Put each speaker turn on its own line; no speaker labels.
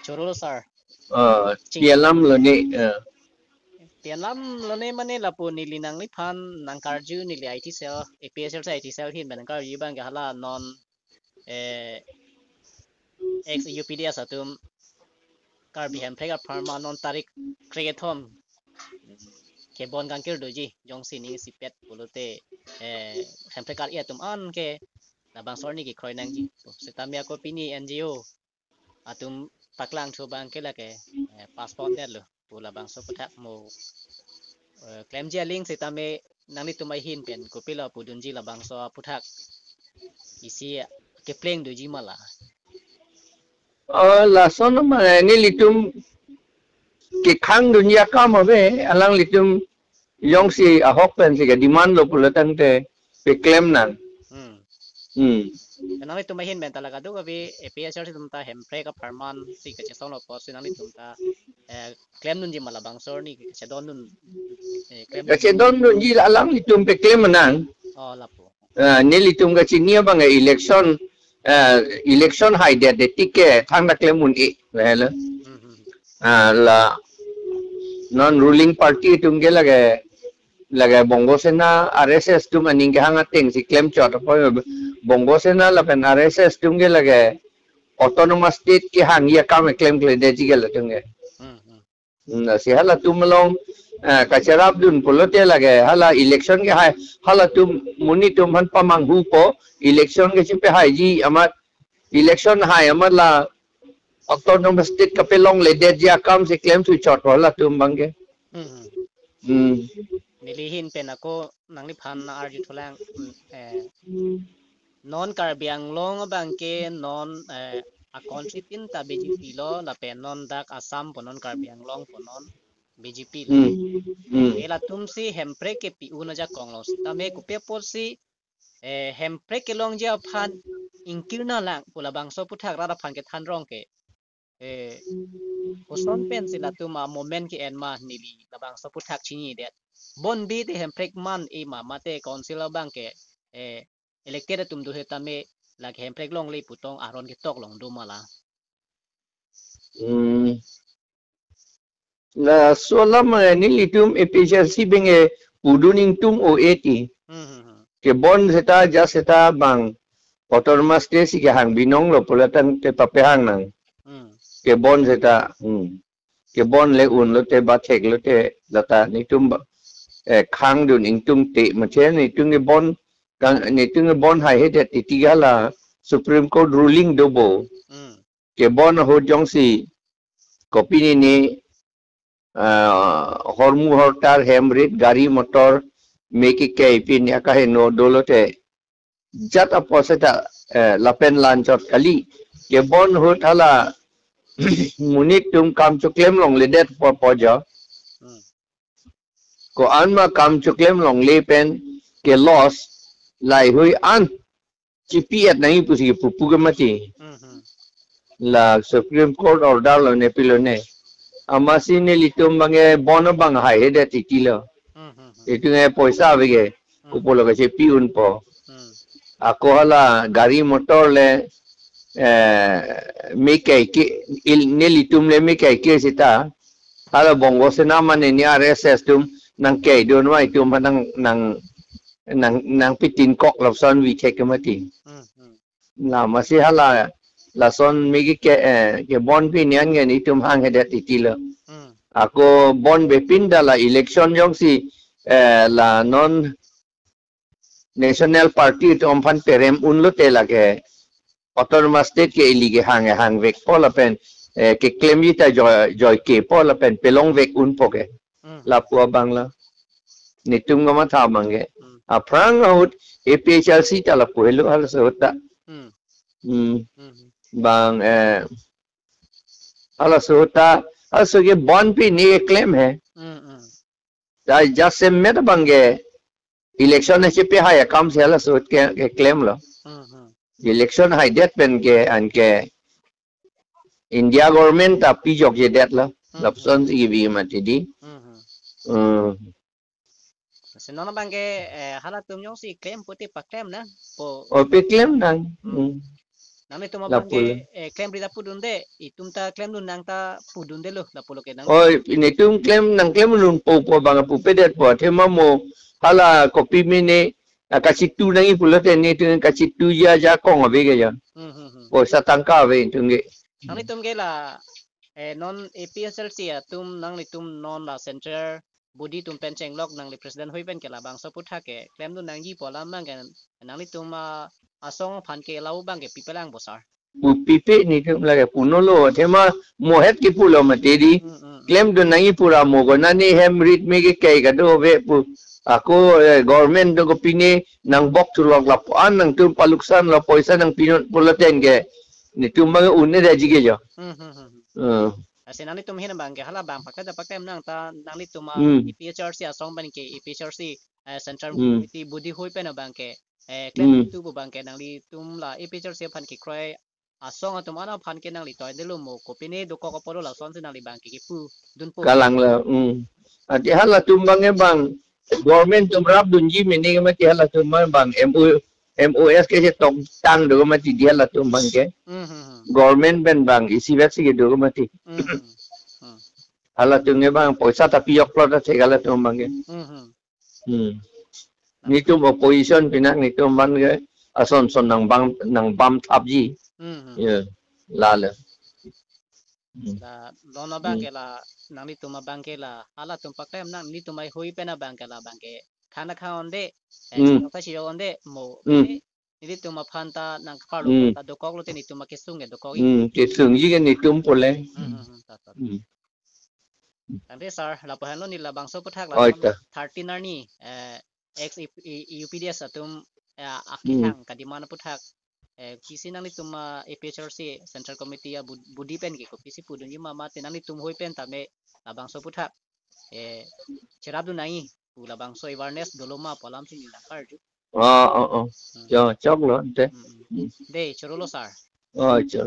churul sar.
Pialam lo ni.
Tianlam lone mane lapu nili nang li phan nang karju nili IT cell APSL sa IT cell hin ban karju bang hala non ex UPDS atum karbi hem plega pharma non tarik kreathom ke bon gang kir doji jong sini sipet pulute hem plega ya tum an ke labang sorni ki kroy nang ji setamia ko pini NGO atum paklang chu bang ke la ke passport net lo pula bang so patak mo claim je link setame nang itu mai hin pen ko pila pudunji la bangso puthak isi ke pleng doji mala
La son ma ni litum ke khang dunia kam habe alang litum yong si ahok pen si ke demand lo pulatang te pe claim nan.
nang itu mai hin ben talaga do gabi APSR si tumta hempre ka farman si ke chesong lo pos nang itu tumta claim dunji mala bangso ni ke chedon nun claim
Kasi don dunji alang litum pe claim nan.
oh lapo
Ni litum ka chinia bang election election hai de tike thang na claim mun e la la non ruling party tum ke lage bongo sena RSS tum aning ke hanga ting si claim chot po bongo sena la pen RSS tum ke lage autonomous state ki hang ya kam claim ke de ji ke la tum ke na si hala tum long kacarap dun polote lage hala election ke hai hala tum muni tum han pamang hu po election ke chipe hai ji amat election hai amat la autonomous state ka pelong le de ji kam si claim tu chot wala tum bangke
nilihin pen ako nang li phan na arju tholang non karbiang long bangke non a contribute ta BJP lo la pen non dak asam ponon karbiang long ponon BJP lo ela tumsi hempre ke pi una ja konglo tame kupe polsi hempre ke long ja phan inkirna lang pula bangso puthak rada phan ke than rong ke Uson pen sila tuma moment ki enma nili labang sa puthak chini det bon bi te hemprek man e ma mate council bang ke elected tum du hetame lag hemprek long li putong aron ki tok long du mala
la solam ni litum efficiency benge puduning tum o80 ke bon seta ja seta bang autonomous state si ke hang binong lo pulatan te papehang nang ke bon seta ke bon le un lo te bathek lo te lata ni tum khang dun ing tum te ma che ni tung ke bon kang ni tung bon hai he te tiga la supreme court ruling dobo ke bon ho jong si kopi ni hormu hortar hemrit gari motor meki ke pin ya kahe no dolote jat aposeta lapen lanchot kali ke bon hot hala munit tum kam chuklem long ledet po pojo ko anma kam chuklem long le pen ke loss lai hui an chipiat nahi pusi pupu ke mati la supreme court order lo ne pilone amasi ne litum bange bono bang hai he de tikilo itu nge poisa bege kupolo ke piun po ako hala gari motor le mekai ke ne litum le mekai ke sita hala bongo sena mane ni RSS tum nang kai don wai tum nang pitin kok lapson wi ke mati la masih hala la son megi ke bon pi nian nge ni tum hang he de tikilo ako bon bepin dala election jong si la non national party to ompan perem unlo te lage autonomous state ke ilige hang vek pola pen ke claim yita joy ke pola pen pelong vek un poke la pu bangla nitum gama tha mange a prang out APHLC ta la pu helo hal sota bang hala sota also ke bon pi ni claim hai just met bange election ne chipe hai kam se hala sot ke claim lo election hai det pen ke an ke India government ta pi jok je det lo lapson si bi ma ti di
senona bangke hala tum nyong si claim puti pa claim na po
o pe claim nang
nang ni tuma
la
bangke
pula
claim rida pudun de itum ta claim dun nang ta pudun de lo la pulo ke nang
oi ini tum claim nang claim nun po bang pu pedet po tema mo hala kopi mini kasitu nangi pula te ni tu kasitu ja kong abe ke ya po sa tangka abe tunge
nang ni tum ke la non APSLC tum nang ni tum non la center budi tum penceng lok nang li president hoi pen ke la bang so putha ke claim dun nang ji pola mang ke nang ni tum asong phan ke lau bang ke pipelang bosar
pu pipe ni tum la ke punolo tema mo het ki pulo materi claim dun nangi pura mo go nani hem rit me ke kai ga do be pu ako government do ko pini nang bok tu lok lap an nang tum paluksan la poisa nang pinot pulaten ke ni tum mang unne da jige jo
Kasi nang nitum hin bang ke hala bang pakada pakem nang ta nang nitum EPHRC asong ban ke EPHRC Central Committee budi hoi pen bang ke claim tu bu bang ke nang li tum la EPHRC phan ki kroi asong atum ana phan ke nang li toy delu mo kopine do ko polo la son nang li bang ke pu dun pu
kalang la ati hala tum bang e bang government tum rap dun ji mini ke mati hala tum bang MOS ke je tong tang do mati dia la tum bang ke government ben bang isi vet ke do mati hala tum nge bang poisa tapi yok lo ta segala tum bang ke ni tum opposition pinak ni tum bang ke ason son nang bam thap ji ye la la
la lona bang ke la nang ni tum bang ke la hala tum pakem nang ni tum ai hoi pen bang ke la bang ke khana kha onde ta shi onde mo ni tum phan ta nang par lo ta do kok lo te ni tum ke sung ke do kok
ke sung ji ke ni tum pole
Nanti sar laporan lo ni labang so putak la 13 nani ex UPDS atum akihang kadimana putak kisi nang nitum APHRC Central Committee ya budi pen ke ko kisi pudun yuma mate nang nitum hoi pen tame labang so putak cerab du nai pu labang so awareness doloma polam sin ni lakar ju
cho chok lo de
de chorolo sar
cho